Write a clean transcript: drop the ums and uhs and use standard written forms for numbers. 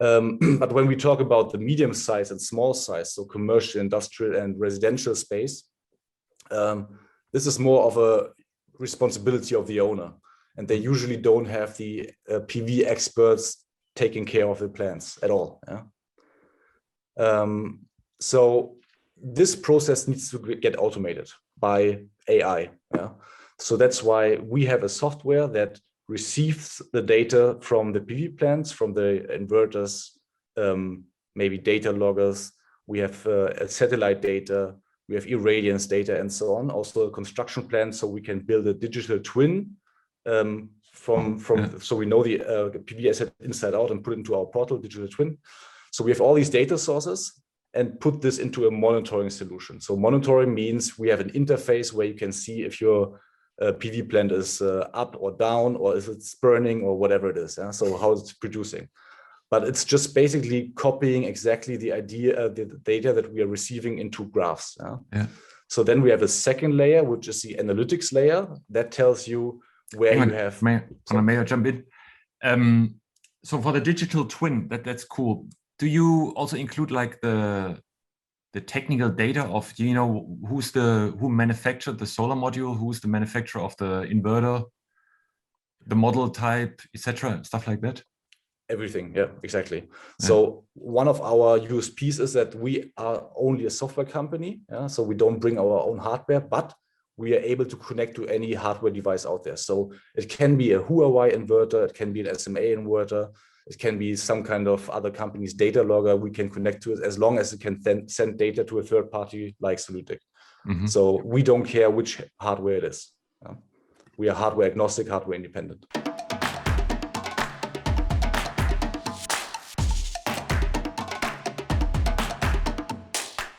But when we talk about the medium size and small size, so commercial, industrial, and residential space, this is more of a responsibility of the owner. And they usually don't have the PV experts taking care of the plants at all. Yeah? So this process needs to get automated by AI. Yeah? So that's why we have a software that receives the data from the PV plants, from the inverters, maybe data loggers. We have satellite data, we have irradiance data, and so on. Also a construction plan, so we can build a digital twin so we know the PV asset inside out and put it into our portal, digital twin. So we have all these data sources and put this into a monitoring solution. So monitoring means we have an interface where you can see if your PV plant is up or down, or if it's burning or whatever it is. Yeah? So how it's producing. But it's just basically copying exactly the idea, the data that we are receiving into graphs. Yeah? Yeah. So then we have a second layer, which is the analytics layer that tells you where you have. May I jump in? So for the digital twin, that's cool. Do you also include like the technical data of, you know, who manufactured the solar module, who's the manufacturer of the inverter, the model type, etc., stuff like that? Everything, yeah, exactly. Yeah. So one of our USPs is that we are only a software company. Yeah? So we don't bring our own hardware, but we are able to connect to any hardware device out there. So it can be a Huawei inverter, it can be an SMA inverter, it can be some kind of other company's data logger. We can connect to it as long as it can then send data to a third party like Solytic. Mm-hmm. So we don't care which hardware it is. We are hardware agnostic, hardware independent.